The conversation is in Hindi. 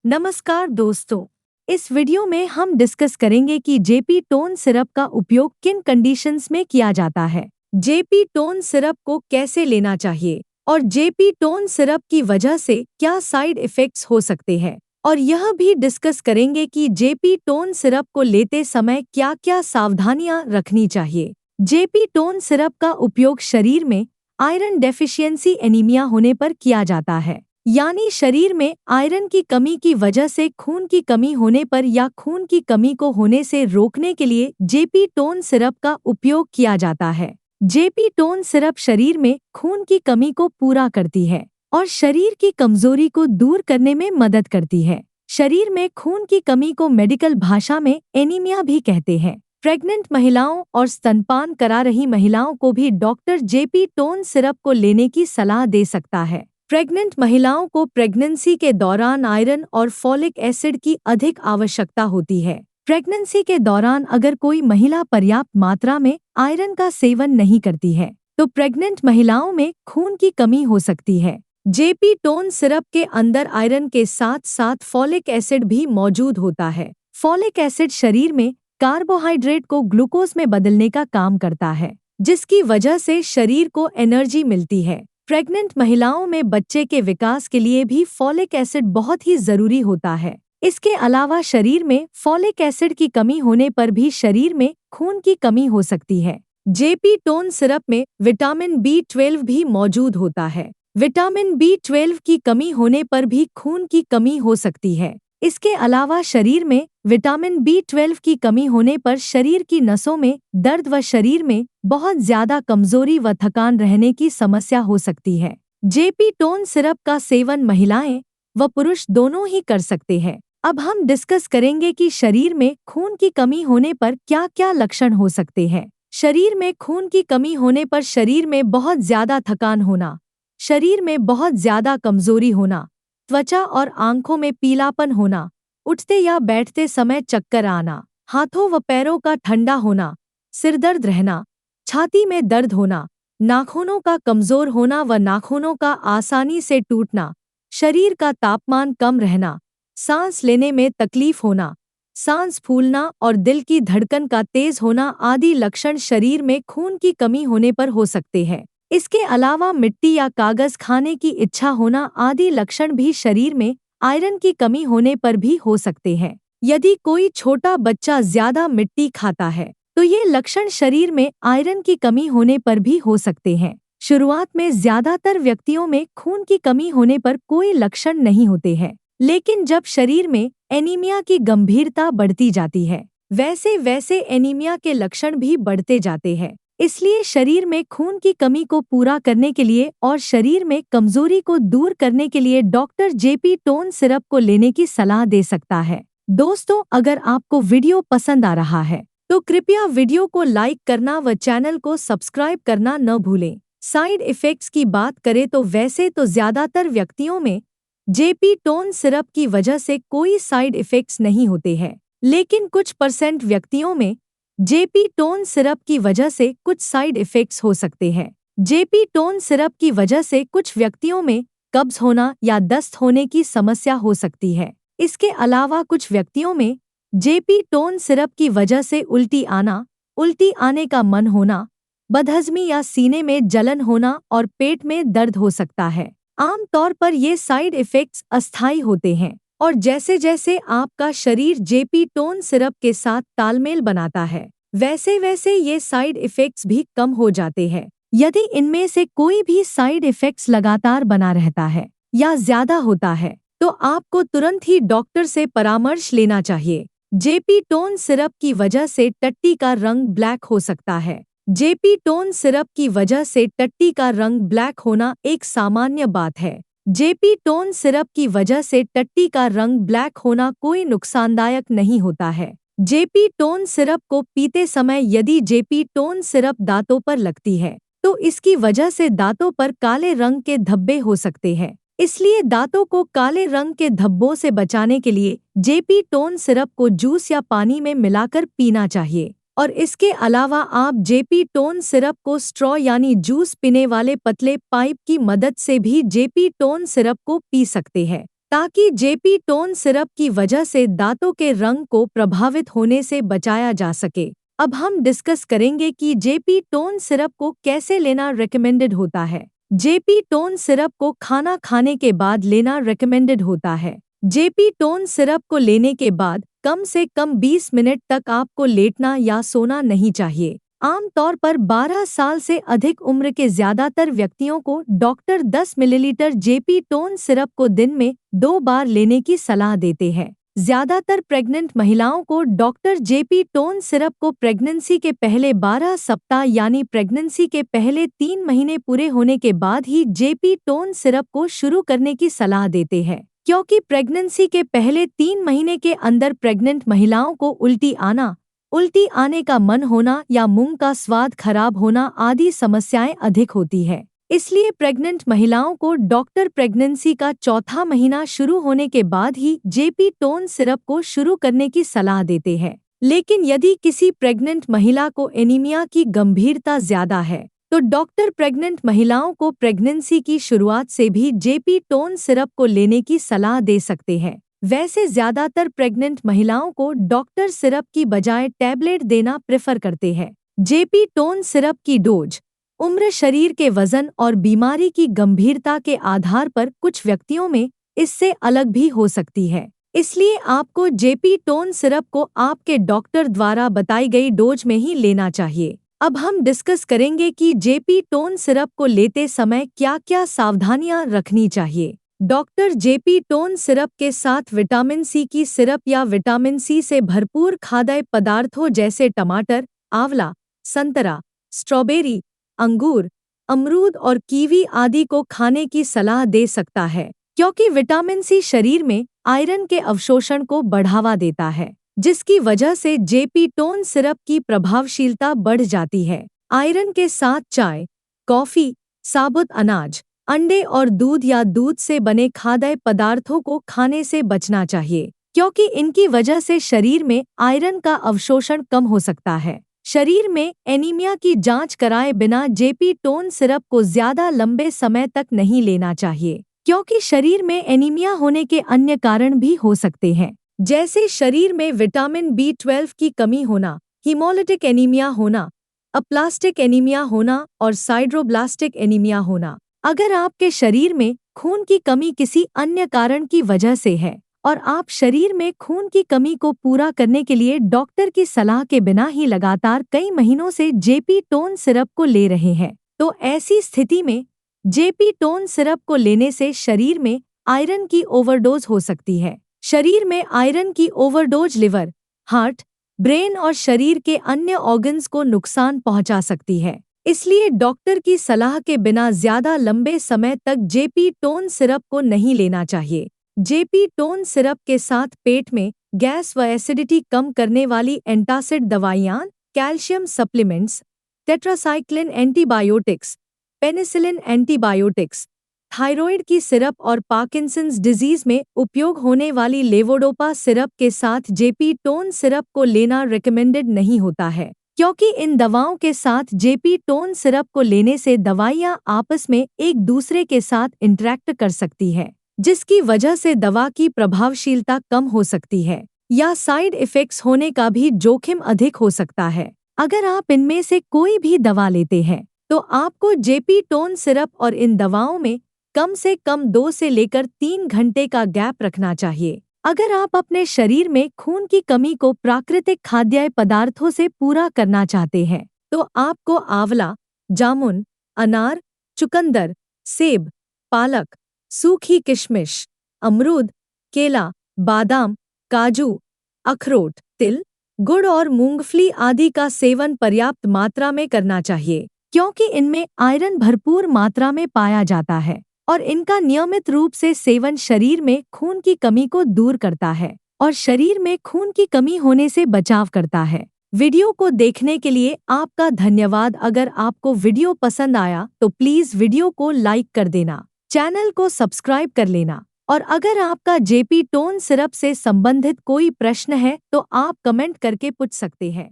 नमस्कार दोस्तों। इस वीडियो में हम डिस्कस करेंगे कि जेपी टोन सिरप का उपयोग किन कंडीशंस में किया जाता है, जेपी टोन सिरप को कैसे लेना चाहिए और जेपी टोन सिरप की वजह से क्या साइड इफ़ेक्ट्स हो सकते हैं। और यह भी डिस्कस करेंगे कि जेपी टोन सिरप को लेते समय क्या-क्या सावधानियां रखनी चाहिए। जेपी टोन सिरप का उपयोग शरीर में आयरन डेफिशिएंसी एनीमिया होने पर किया जाता है, यानी शरीर में आयरन की कमी की वजह से खून की कमी होने पर या खून की कमी को होने से रोकने के लिए जेपी टोन सिरप का उपयोग किया जाता है। जेपी टोन सिरप शरीर में खून की कमी को पूरा करती है और शरीर की कमजोरी को दूर करने में मदद करती है। शरीर में खून की कमी को मेडिकल भाषा में एनीमिया भी कहते हैं। प्रेग्नेंट महिलाओं और स्तनपान करा रही महिलाओं को भी डॉक्टर जेपी टोन सिरप को लेने की सलाह दे सकता है। प्रेग्नेंट महिलाओं को प्रेगनेंसी के दौरान आयरन और फॉलिक एसिड की अधिक आवश्यकता होती है। प्रेगनेंसी के दौरान अगर कोई महिला पर्याप्त मात्रा में आयरन का सेवन नहीं करती है तो प्रेग्नेंट महिलाओं में खून की कमी हो सकती है। जेपी टोन सिरप के अंदर आयरन के साथ साथ फॉलिक एसिड भी मौजूद होता है। फॉलिक एसिड शरीर में कार्बोहाइड्रेट को ग्लूकोज में बदलने का काम करता है, जिसकी वजह से शरीर को एनर्जी मिलती है। प्रेग्नेंट महिलाओं में बच्चे के विकास के लिए भी फॉलिक एसिड बहुत ही जरूरी होता है। इसके अलावा शरीर में फॉलिक एसिड की कमी होने पर भी शरीर में खून की कमी हो सकती है। जेपी टोन सिरप में विटामिन B12 भी मौजूद होता है। विटामिन B12 की कमी होने पर भी खून की कमी हो सकती है। इसके अलावा शरीर में विटामिन B12 की कमी होने पर शरीर की नसों में दर्द व शरीर में बहुत ज्यादा कमजोरी व थकान रहने की समस्या हो सकती है। जेपी टोन सिरप का सेवन महिलाएं व पुरुष दोनों ही कर सकते हैं। अब हम डिस्कस करेंगे कि शरीर में खून की कमी होने पर क्या-क्या लक्षण हो सकते हैं। शरीर में खून की कमी होने पर शरीर में बहुत ज्यादा थकान होना, शरीर में बहुत ज्यादा कमजोरी होना, त्वचा और आंखों में पीलापन होना, उठते या बैठते समय चक्कर आना, हाथों व पैरों का ठंडा होना, सिरदर्द रहना, छाती में दर्द होना, नाखूनों का कमजोर होना व नाखूनों का आसानी से टूटना, शरीर का तापमान कम रहना, सांस लेने में तकलीफ होना, सांस फूलना और दिल की धड़कन का तेज होना आदि लक्षण शरीर में खून की कमी होने पर हो सकते हैं। इसके अलावा मिट्टी या कागज खाने की इच्छा होना आदि लक्षण भी शरीर में आयरन की कमी होने पर भी हो सकते हैं। यदि कोई छोटा बच्चा ज्यादा मिट्टी खाता है तो ये लक्षण शरीर में आयरन की कमी होने पर भी हो सकते हैं। शुरुआत में ज्यादातर व्यक्तियों में खून की कमी होने पर कोई लक्षण नहीं होते हैं, लेकिन जब शरीर में एनीमिया की गंभीरता बढ़ती जाती है वैसे वैसे एनीमिया के लक्षण भी बढ़ते जाते हैं। इसलिए शरीर में खून की कमी को पूरा करने के लिए और शरीर में कमजोरी को दूर करने के लिए डॉक्टर जेपी टोन सिरप को लेने की सलाह दे सकता है। दोस्तों, अगर आपको वीडियो पसंद आ रहा है तो कृपया वीडियो को लाइक करना व चैनल को सब्सक्राइब करना न भूलें। साइड इफ़ेक्ट्स की बात करें तो वैसे तो ज्यादातर व्यक्तियों में जेपी टोन सिरप की वजह से कोई साइड इफ़ेक्ट्स नहीं होते हैं, लेकिन कुछ % व्यक्तियों में जेपी टोन सिरप की वजह से कुछ साइड इफ़ेक्ट्स हो सकते हैं। जेपी टोन सिरप की वजह से कुछ व्यक्तियों में कब्ज होना या दस्त होने की समस्या हो सकती है। इसके अलावा कुछ व्यक्तियों में जेपी टोन सिरप की वजह से उल्टी आने का मन होना, बदहजमी या सीने में जलन होना और पेट में दर्द हो सकता है। आम तौर पर ये साइड इफ़ेक्ट्स अस्थायी होते हैं और जैसे जैसे आपका शरीर जेपी टोन सिरप के साथ तालमेल बनाता है वैसे वैसे ये साइड इफ़ेक्ट्स भी कम हो जाते हैं। यदि इनमें से कोई भी साइड इफ़ेक्ट्स लगातार बना रहता है या ज्यादा होता है तो आपको तुरंत ही डॉक्टर से परामर्श लेना चाहिए। जेपी टोन सिरप की वजह से टट्टी का रंग ब्लैक हो सकता है। जेपी टोन सिरप की वजह से टट्टी का रंग ब्लैक होना एक सामान्य बात है। जेपी टोन सिरप की वजह से टट्टी का रंग ब्लैक होना कोई नुकसानदायक नहीं होता है। जेपी टोन सिरप को पीते समय यदि जेपी टोन सिरप दांतों पर लगती है तो इसकी वजह से दांतों पर काले रंग के धब्बे हो सकते हैं। इसलिए दांतों को काले रंग के धब्बों से बचाने के लिए जेपी टोन सिरप को जूस या पानी में मिलाकर पीना चाहिए। और इसके अलावा आप जेपी टोन सिरप को स्ट्रॉ यानी जूस पीने वाले पतले पाइप की मदद से भी जेपी टोन सिरप को पी सकते हैं। ताकि जेपी टोन सिरप की वजह से दांतों के रंग को प्रभावित होने से बचाया जा सके। अब हम डिस्कस करेंगे कि जेपी टोन सिरप को कैसे लेना रेकमेंडेड होता है। जेपी टोन सिरप को खाना खाने के बाद लेना रेकमेंडेड होता है। जेपी टोन सिरप को लेने के बाद कम से कम 20 मिनट तक आपको लेटना या सोना नहीं चाहिए। आमतौर पर 12 साल से अधिक उम्र के ज्यादातर व्यक्तियों को doctor 10 millilitre JP tone syrup को दिन में 2 बार लेने की सलाह देते हैं। ज्यादातर प्रेग्नेंट महिलाओं को डॉक्टर जेपी टोन सिरप को प्रेगनेंसी के पहले 12 सप्ताह यानी प्रेगनेंसी के पहले 3 महीने पूरे होने के बाद ही जेपी टोन सिरप को शुरू करने की सलाह देते हैं, क्योंकि प्रेगनेंसी के पहले 3 महीने के अंदर प्रेग्नेंट महिलाओं को उल्टी आने का मन होना या मुंह का स्वाद खराब होना आदि समस्याएं अधिक होती है। इसलिए प्रेग्नेंट महिलाओं को डॉक्टर प्रेगनेंसी का चौथा महीना शुरू होने के बाद ही जेपी टोन सिरप को शुरू करने की सलाह देते हैं। लेकिन यदि किसी प्रेग्नेंट महिला को एनीमिया की गंभीरता ज्यादा है तो डॉक्टर प्रेग्नेंट महिलाओं को प्रेगनेंसी की शुरुआत से भी जेपी टोन सिरप को लेने की सलाह दे सकते हैं। वैसे ज्यादातर प्रेग्नेंट महिलाओं को डॉक्टर सिरप की बजाय टैबलेट देना प्रेफर करते हैं। जेपी टोन सिरप की डोज उम्र, शरीर के वजन और बीमारी की गंभीरता के आधार पर कुछ व्यक्तियों में इससे अलग भी हो सकती है। इसलिए आपको जेपी टोन सिरप को आपके डॉक्टर द्वारा बताई गई डोज में ही लेना चाहिए। अब हम डिस्कस करेंगे कि जेपी टोन सिरप को लेते समय क्या-क्या सावधानियां रखनी चाहिए। डॉक्टर जेपी टोन सिरप के साथ विटामिन सी की सिरप या विटामिन सी से भरपूर खाद्य पदार्थों जैसे टमाटर, आंवला, संतरा, स्ट्रॉबेरी, अंगूर, अमरूद और कीवी आदि को खाने की सलाह दे सकता है, क्योंकि विटामिन सी शरीर में आयरन के अवशोषण को बढ़ावा देता है, जिसकी वजह से जेपी टोन सिरप की प्रभावशीलता बढ़ जाती है। आयरन के साथ चाय, कॉफी, साबुत अनाज, अंडे और दूध या दूध से बने खाद्य पदार्थों को खाने से बचना चाहिए, क्योंकि इनकी वजह से शरीर में आयरन का अवशोषण कम हो सकता है। शरीर में एनीमिया की जांच कराए बिना जेपी टोन सिरप को ज्यादा लंबे समय तक नहीं लेना चाहिए, क्योंकि शरीर में एनीमिया होने के अन्य कारण भी हो सकते हैं, जैसे शरीर में विटामिन B12 की कमी होना, हीमोलिटिक एनीमिया होना, अप्लास्टिक एनीमिया होना और साइड्रोब्लास्टिक एनीमिया होना। अगर आपके शरीर में खून की कमी किसी अन्य कारण की वजह से है और आप शरीर में खून की कमी को पूरा करने के लिए डॉक्टर की सलाह के बिना ही लगातार कई महीनों से जेपी टोन सिरप को ले रहे हैं, तो ऐसी स्थिति में जेपी टोन सिरप को लेने से शरीर में आयरन की ओवरडोज हो सकती है। शरीर में आयरन की ओवरडोज लिवर, हार्ट, ब्रेन और शरीर के अन्य ऑर्गन्स को नुकसान पहुंचा सकती है। इसलिए डॉक्टर की सलाह के बिना ज्यादा लंबे समय तक जेपी टोन सिरप को नहीं लेना चाहिए। जेपी टोन सिरप के साथ पेट में गैस व एसिडिटी कम करने वाली एंटासिड दवाइयाँ, calcium supplements, tetracycline antibiotics, penicillin antibiotics, thyroid की सिरप और पार्किंसंस डिजीज में उपयोग होने वाली लेवोडोपा सिरप के साथ जेपी टोन सिरप को लेना रिकमेंडेड नहीं होता है, क्योंकि इन दवाओं के साथ जेपी टोन सिरप को लेने से दवाइयां आपस में एक दूसरे के साथ इंटरैक्ट कर सकती है, जिसकी वजह से दवा की प्रभावशीलता कम हो सकती है या साइड इफेक्ट्स होने का भी जोखिम अधिक हो सकता है। अगर आप इनमें से कोई भी दवा लेते हैं तो आपको जेपी टोन सिरप और इन दवाओं में कम से कम 2 से लेकर 3 घंटे का गैप रखना चाहिए। अगर आप अपने शरीर में खून की कमी को प्राकृतिक खाद्य पदार्थों से पूरा करना चाहते हैं तो आपको आंवला, जामुन, अनार, चुकंदर, सेब, पालक, सूखी किशमिश, अमरूद, केला, बादाम, काजू, अखरोट, तिल, गुड़ और मूंगफली आदि का सेवन पर्याप्त मात्रा में करना चाहिए, क्योंकि इनमें आयरन भरपूर मात्रा में पाया जाता है और इनका नियमित रूप से सेवन शरीर में खून की कमी को दूर करता है और शरीर में खून की कमी होने से बचाव करता है। वीडियो को देखने के लिए आपका धन्यवाद। अगर आपको वीडियो पसंद आया तो प्लीज वीडियो को लाइक कर देना, चैनल को सब्सक्राइब कर लेना और अगर आपका जेपी टोन सिरप से संबंधित कोई प्रश्न है तो आप कमेंट करके पूछ सकते हैं।